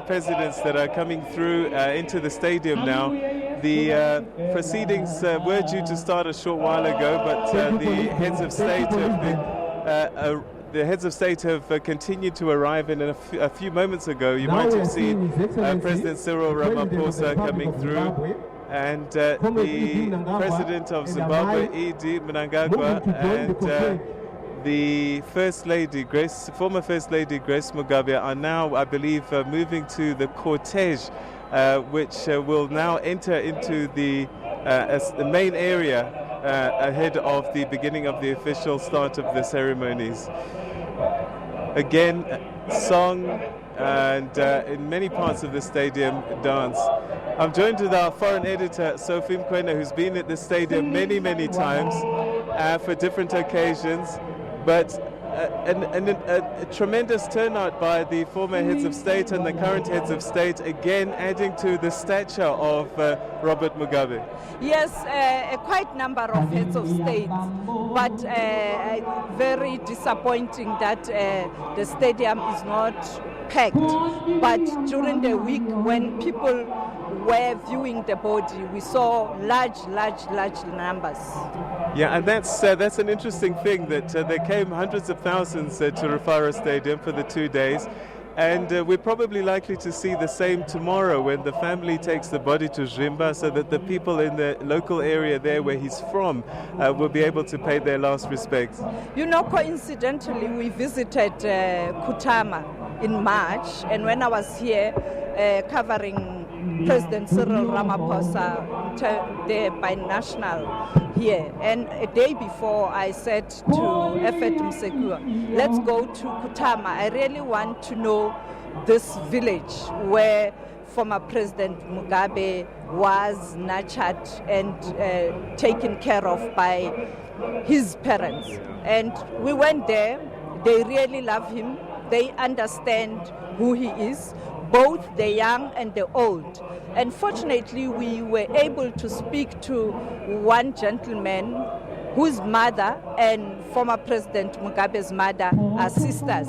Presidents that are coming through into the stadium now. The proceedings were due to start a short while ago, but the heads of state have continued to arrive. And a few moments ago, you might have seen President Cyril Ramaphosa coming through, and the President of Zimbabwe, E.D. Mnangagwa, and the former First Lady Grace Mugabe are now, I believe, moving to the cortege, which will now enter into the main area ahead of the beginning of the official start of the ceremonies. Again, song and in many parts of the stadium, dance. I'm joined with our foreign editor, Sophie Mkwena, who's been at the stadium many, many times for different occasions. But a tremendous turnout by the former heads of state and the current heads of state, again adding to the stature of Robert Mugabe. Yes, quite number of heads of state, but very disappointing that the stadium is not packed. But during the week when people were viewing the body, we saw large numbers. Yeah, and that's an interesting thing, that there came hundreds of thousands to Rufaro Stadium for the 2 days. And we're probably likely to see the same tomorrow when the family takes the body to Zimba, so that the people in the local area there where he's from will be able to pay their last respects. You know, coincidentally, we visited Kutama in March, and when I was here covering President Cyril Ramaphosa, the binational here, and a day before I said to Efet Msekua, let's go to Kutama. I really want to know this village where former President Mugabe was nurtured and taken care of by his parents. And we went there. They really love him. They understand who he is, both the young and the old. And fortunately, we were able to speak to one gentleman whose mother and former President Mugabe's mother are sisters.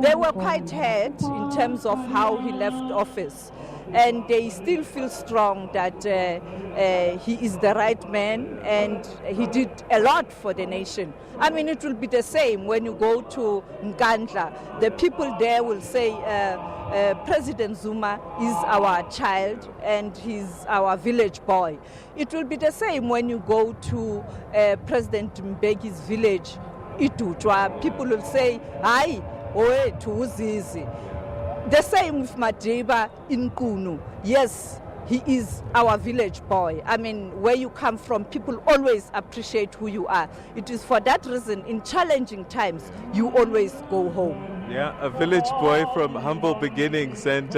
They were quite hurt in terms of how he left office, and they still feel strong that he is the right man and he did a lot for the nation. I mean, it will be the same when you go to Nkandla. The people there will say, President Zuma is our child and he's our village boy. It will be the same when you go to President Mbeki's village, Itutwa. People will say, "Hi, oe tuzizi." The same with Madiba in Kunu. Yes, he is our village boy. I mean, where you come from, people always appreciate who you are. It is for that reason, in challenging times, you always go home. Yeah, a village boy from humble beginnings, and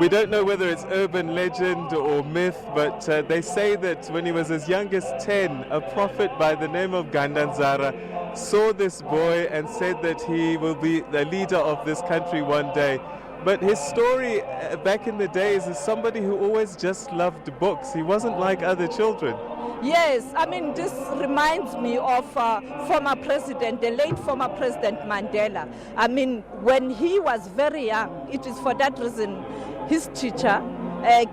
we don't know whether it's urban legend or myth, but they say that when he was as young as 10, a prophet by the name of Gandanzara saw this boy and said that he will be the leader of this country one day. But his story back in the days is somebody who always just loved books. He wasn't like other children. Yes, I mean, this reminds me of former president, the late former President Mandela. I mean, when he was very young, it is for that reason his teacher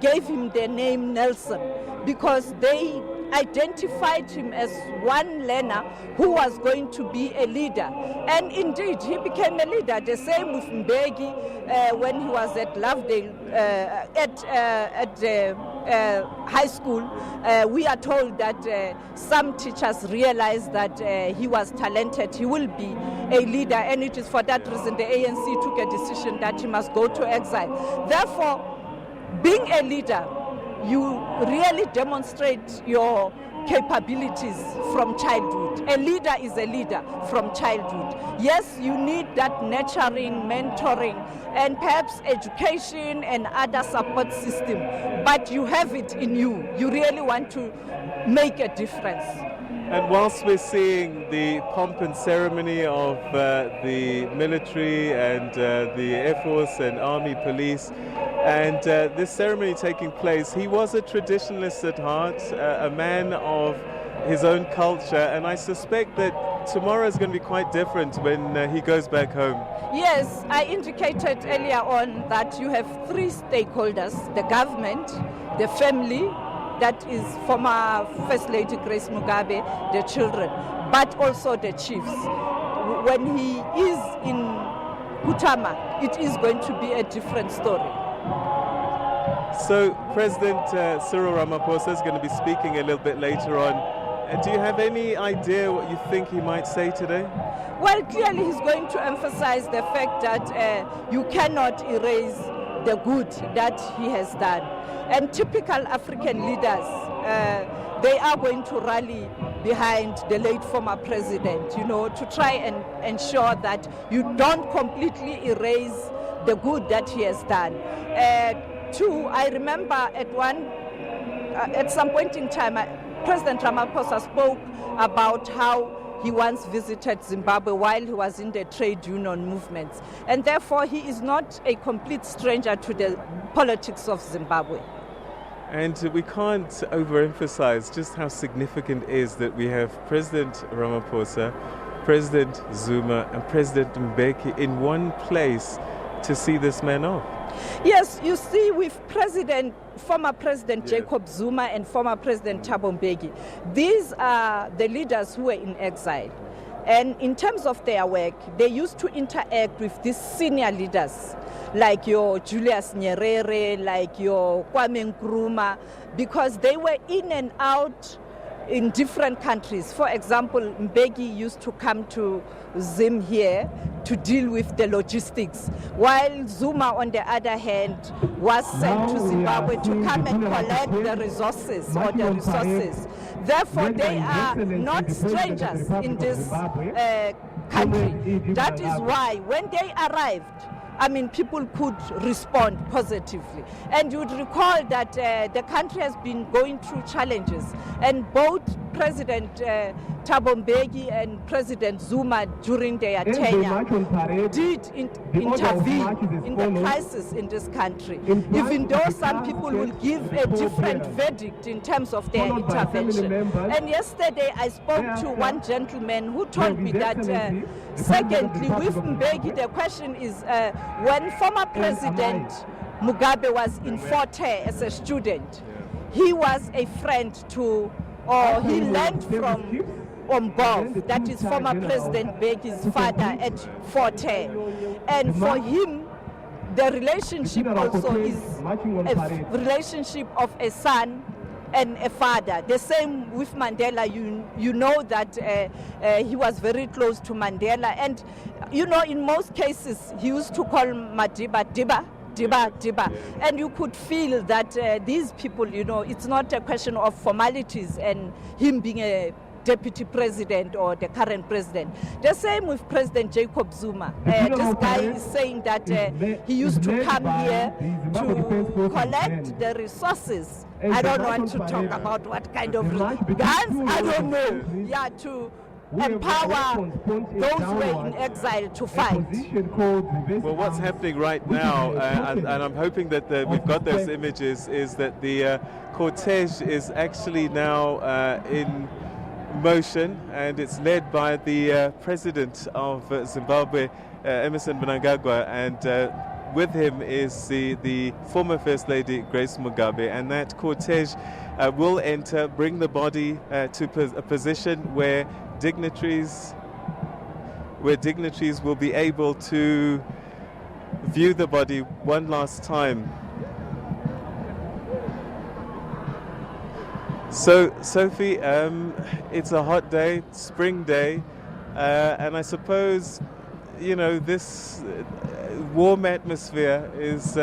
gave him the name Nelson, because they identified him as one learner who was going to be a leader. And indeed, he became a leader. The same with Mbeki when he was at Lovedale, at the high school. We are told that some teachers realized that he was talented, he will be a leader, and it is for that reason the ANC took a decision that he must go to exile. Therefore, being a leader, you really demonstrate your capabilities from childhood. A leader is a leader from childhood. Yes, you need that nurturing, mentoring, and perhaps education and other support system, but you have it in you. You really want to make a difference. And whilst we're seeing the pomp and ceremony of the military and the Air Force and Army Police, and this ceremony taking place, he was a traditionalist at heart, a man of his own culture, and I suspect that tomorrow is going to be quite different when he goes back home. Yes, I indicated earlier on that you have three stakeholders: the government, the family, that is former First Lady Grace Mugabe, the children, but also the chiefs. When he is in Kutama, it is going to be a different story. So President Cyril Ramaphosa is going to be speaking a little bit later on. Do you have any idea what you think he might say today? Well, clearly he's going to emphasize the fact that you cannot erase the good that he has done. And typical African leaders, they are going to rally behind the late former president, to try and ensure that you don't completely erase the good that he has done. Two, I remember at some point in time, President Ramaphosa spoke about how he once visited Zimbabwe while he was in the trade union movements. And therefore, he is not a complete stranger to the politics of Zimbabwe. And we can't overemphasize just how significant it is that we have President Ramaphosa, President Zuma, and President Mbeki in one place to see this man off. Yes, you see, with former President Jacob Zuma and former President Thabo Mbeki, these are the leaders who were in exile. And in terms of their work, they used to interact with these senior leaders, like your Julius Nyerere, like your Kwame Nkrumah, because they were in and out in different countries. For example, Mbeki used to come to Zim here to deal with the logistics, while Zuma, on the other hand, was sent to Zimbabwe to come and collect the resources or the resources. Therefore, they are not strangers in this country. That is why when they arrived, people could respond positively. And you would recall that the country has been going through challenges, and both President Thabo Mbeki and President Zuma, during their tenure, did intervene in the crisis in this country, even though some people will give a different verdict in terms of their intervention. And yesterday I spoke to one gentleman who told me that, secondly, with Mbeki, the question is, when former President Mugabe was in Fort Hare as a student, he was a friend to, or he learned from Ombov, that is former President Mbeki's father, at Fort Hare. And for him, the relationship also is a relationship of a son and a father. The same with Mandela. You know that he was very close to Mandela, and in most cases he used to call Madiba Diba, and you could feel that these people, it's not a question of formalities and him being a deputy president or the current president. The same with President Jacob Zuma. This guy is saying that he used to come here to collect the resources. I don't want to talk about what kind of guns, I don't know. Yeah, to empower those who are in exile to fight. Well, what's happening right now, and I'm hoping that we've got those images, is that the cortege is actually now in motion, and it's led by the President of Zimbabwe, Emmerson Mnangagwa, and with him is the former First Lady Grace Mugabe, and that cortege will bring the body to a position where dignitaries will be able to view the body one last time. So, Sophie, it's a hot day, spring day, and I suppose, this warm atmosphere is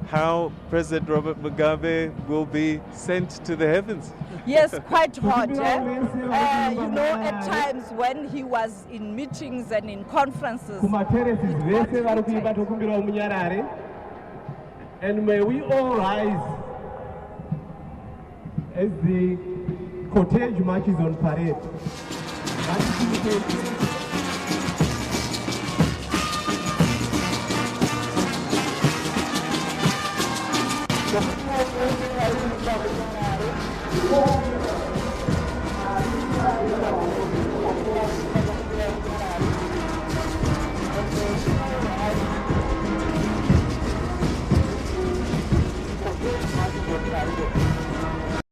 how President Robert Mugabe will be sent to the heavens. Yes, quite hot. At times when he was in meetings and in conferences. And may we all rise as the cortege marches on parade. The